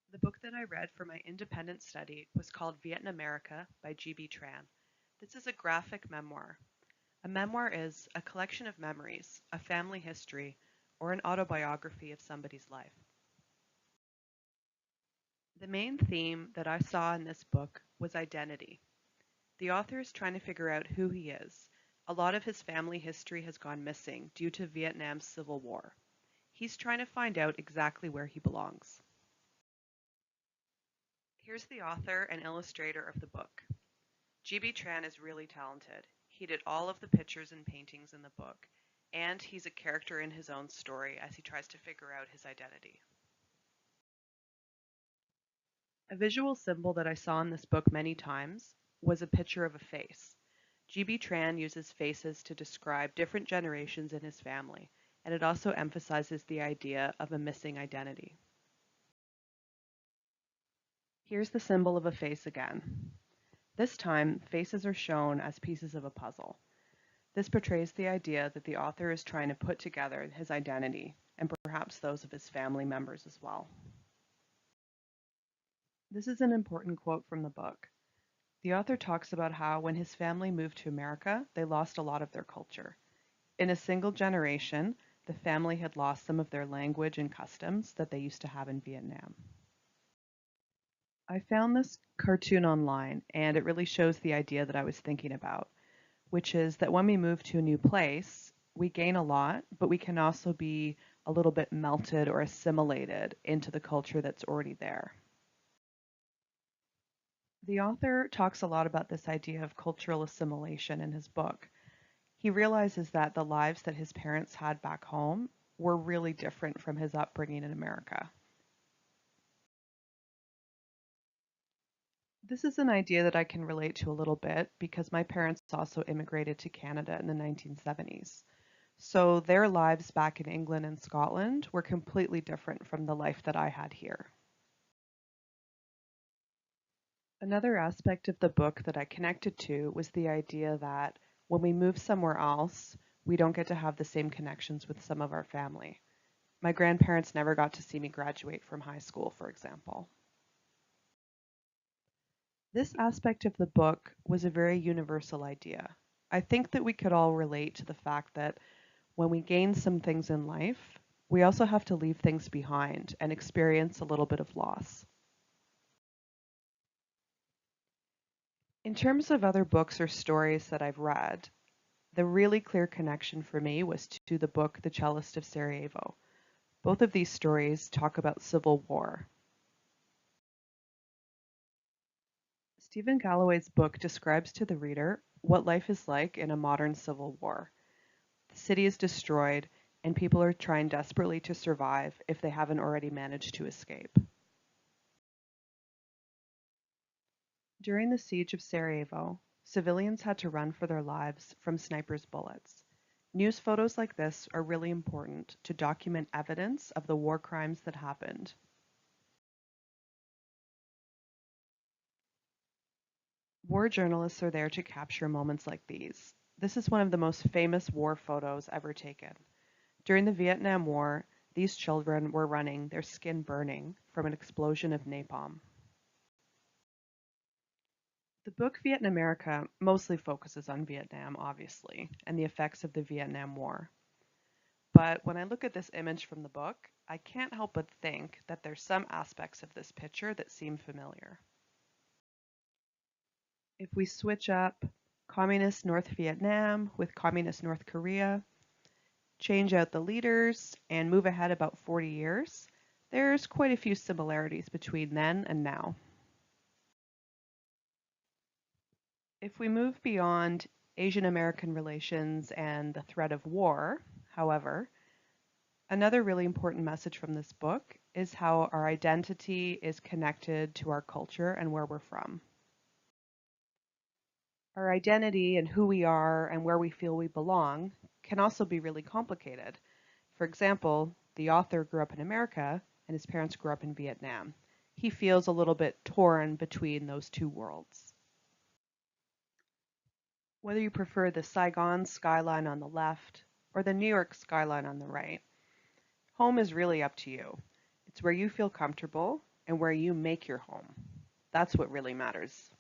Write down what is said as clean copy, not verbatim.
The book that I read for my independent study was called Vietnamerica by G.B. Tran. This is a graphic memoir. A memoir is a collection of memories, a family history, or an autobiography of somebody's life. The main theme that I saw in this book was identity. The author is trying to figure out who he is. A lot of his family history has gone missing due to Vietnam's civil war. He's trying to find out exactly where he belongs. Here's the author and illustrator of the book. G.B. Tran is really talented. He did all of the pictures and paintings in the book, and he's a character in his own story as he tries to figure out his identity. A visual symbol that I saw in this book many times was a picture of a face. G.B. Tran uses faces to describe different generations in his family, and it also emphasizes the idea of a missing identity. Here's the symbol of a face again. This time, faces are shown as pieces of a puzzle. This portrays the idea that the author is trying to put together his identity, and perhaps those of his family members as well. This is an important quote from the book. The author talks about how when his family moved to America, they lost a lot of their culture. In a single generation, the family had lost some of their language and customs that they used to have in Vietnam. I found this cartoon online, and it really shows the idea that I was thinking about, which is that when we move to a new place, we gain a lot, but we can also be a little bit melted or assimilated into the culture that's already there. The author talks a lot about this idea of cultural assimilation in his book. He realizes that the lives that his parents had back home were really different from his upbringing in America. This is an idea that I can relate to a little bit because my parents also immigrated to Canada in the 1970s. So their lives back in England and Scotland were completely different from the life that I had here. Another aspect of the book that I connected to was the idea that when we move somewhere else, we don't get to have the same connections with some of our family. My grandparents never got to see me graduate from high school, for example. This aspect of the book was a very universal idea. I think that we could all relate to the fact that when we gain some things in life, we also have to leave things behind and experience a little bit of loss. In terms of other books or stories that I've read, the really clear connection for me was to the book The Cellist of Sarajevo. Both of these stories talk about civil war. Stephen Galloway's book describes to the reader what life is like in a modern civil war. The city is destroyed, and people are trying desperately to survive if they haven't already managed to escape. During the siege of Sarajevo, civilians had to run for their lives from snipers' bullets. News photos like this are really important to document evidence of the war crimes that happened. War journalists are there to capture moments like these. This is one of the most famous war photos ever taken. During the Vietnam War, these children were running, their skin burning, from an explosion of napalm. The book Vietnamerica mostly focuses on Vietnam, obviously, and the effects of the Vietnam War. But when I look at this image from the book, I can't help but think that there's some aspects of this picture that seem familiar. If we switch up Communist North Vietnam with Communist North Korea, change out the leaders, and move ahead about 40 years, there's quite a few similarities between then and now. If we move beyond Asian American relations and the threat of war, however, another really important message from this book is how our identity is connected to our culture and where we're from. Our identity and who we are and where we feel we belong can also be really complicated. For example, the author grew up in America and his parents grew up in Vietnam. He feels a little bit torn between those two worlds. Whether you prefer the Saigon skyline on the left or the New York skyline on the right, home is really up to you. It's where you feel comfortable, and where you make your home. That's what really matters.